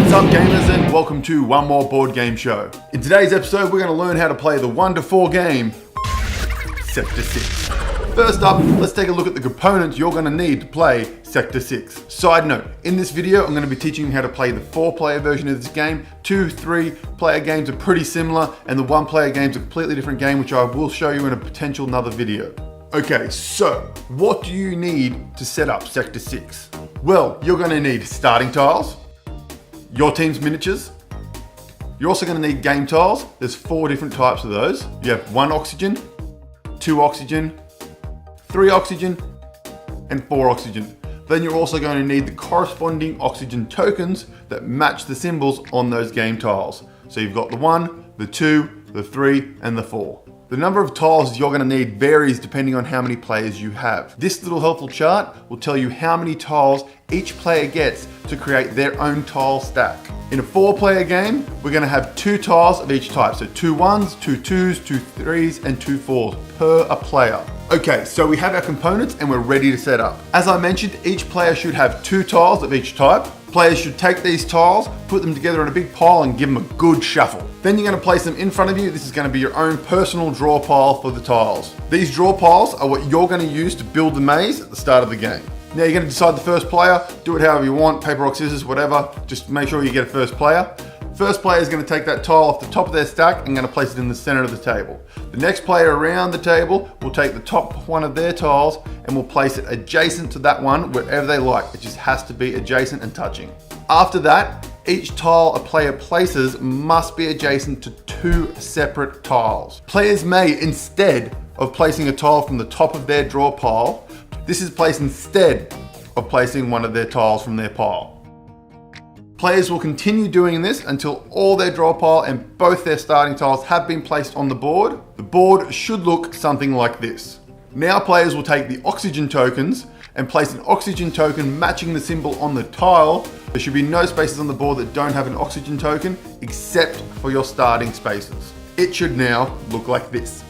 What's up gamers, and welcome to one more board game show. In today's episode we're going to learn how to play the 1 to 4 game, Sector 6. First up, let's take a look at the components you're going to need to play Sector 6. Side note, in this video I'm going to be teaching you how to play the 4-player version of this game. 2, 3-player games are pretty similar, and the 1-player game is a completely different game, which I will show you in a potential another video. Okay, so what do you need to set up Sector 6? Well, you're going to need starting tiles, your team's miniatures. You're also going to need game tiles. There's 4 different types of those. You have 1 oxygen, 2 oxygen, 3 oxygen, and 4 oxygen. Then you're also going to need the corresponding oxygen tokens that match the symbols on those game tiles. So you've got the 1, the 2, the 3, and the 4. The number of tiles you're going to need varies depending on how many players you have. This little helpful chart will tell you how many tiles each player gets to create their own tile stack. In a 4-player game, we're going to have 2 tiles of each type. So 2 1s, 2 2s, 2 3s, and 2 4s per a player. Okay, so we have our components and we're ready to set up. As I mentioned, each player should have 2 tiles of each type. Players should take these tiles, put them together in a big pile and give them a good shuffle. Then you're going to place them in front of you. This is going to be your own personal draw pile for the tiles. These draw piles are what you're going to use to build the maze at the start of the game. Now you're going to decide the first player, do it however you want, paper, rock, scissors, whatever. Just make sure you get a first player. First player is going to take that tile off the top of their stack and going to place it in the center of the table. The next player around the table will take the top one of their tiles and will place it adjacent to that one wherever they like. It just has to be adjacent and touching. After that, each tile a player places must be adjacent to 2 separate tiles. Players may, instead of placing a tile from the top of their draw pile, this is placed instead of placing one of their tiles from their pile. Players will continue doing this until all their draw pile and both their starting tiles have been placed on the board. The board should look something like this. Now players will take the oxygen tokens and place an oxygen token matching the symbol on the tile. There should be no spaces on the board that don't have an oxygen token except for your starting spaces. It should now look like this.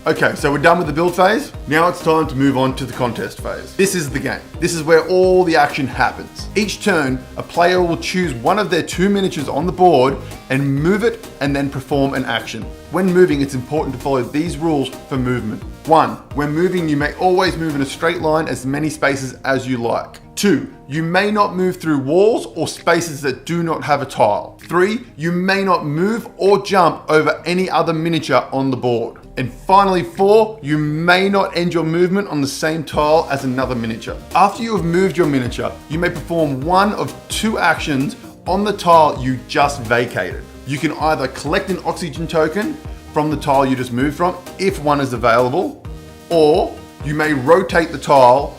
Okay, so we're done with the build phase. Now it's time to move on to the contest phase. This is the game. This is where all the action happens. Each turn, a player will choose one of their 2 miniatures on the board and move it and then perform an action. When moving, it's important to follow these rules for movement. 1, when moving, you may always move in a straight line as many spaces as you like. 2, you may not move through walls or spaces that do not have a tile. 3, you may not move or jump over any other miniature on the board. And finally 4, you may not end your movement on the same tile as another miniature. After you have moved your miniature, you may perform one of 2 actions on the tile you just vacated. You can either collect an oxygen token from the tile you just moved from, if one is available, or you may rotate the tile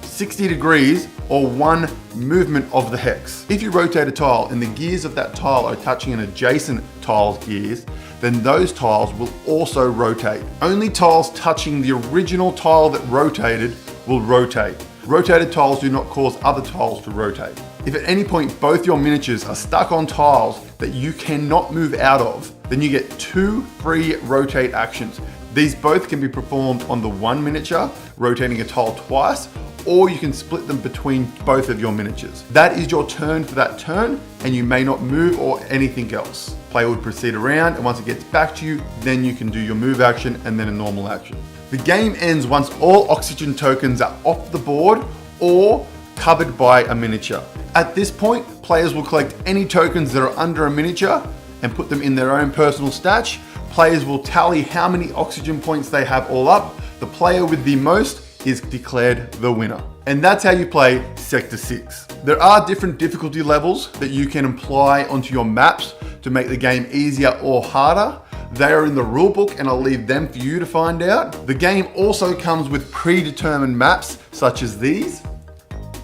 60 degrees or 1 movement of the hex. If you rotate a tile and the gears of that tile are touching an adjacent tile's gears, then those tiles will also rotate. Only tiles touching the original tile that rotated will rotate. Rotated tiles do not cause other tiles to rotate. If at any point both your miniatures are stuck on tiles that you cannot move out of, then you get 2 free rotate actions. These both can be performed on the 1 miniature, rotating a tile twice, or you can split them between both of your miniatures. That is your turn for that turn, and you may not move or anything else. Player would proceed around, and once it gets back to you, then you can do your move action and then a normal action. The game ends once all oxygen tokens are off the board or covered by a miniature. At this point, players will collect any tokens that are under a miniature and put them in their own personal stash. Players will tally how many oxygen points they have all up. The player with the most is declared the winner. And that's how you play Sector 6. There are different difficulty levels that you can apply onto your maps to make the game easier or harder. They are in the rulebook and I'll leave them for you to find out. The game also comes with predetermined maps such as these.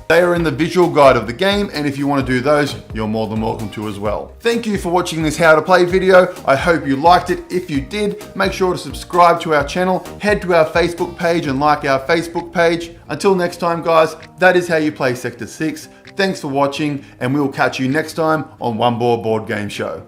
They are in the visual guide of the game, and if you want to do those, you're more than welcome to as well. Thank you for watching this how to play video. I hope you liked it. If you did, make sure to subscribe to our channel, head to our Facebook page and like our Facebook page. Until next time guys, that is how you play Sector 6. Thanks for watching, and we will catch you next time on One More Board Game Show.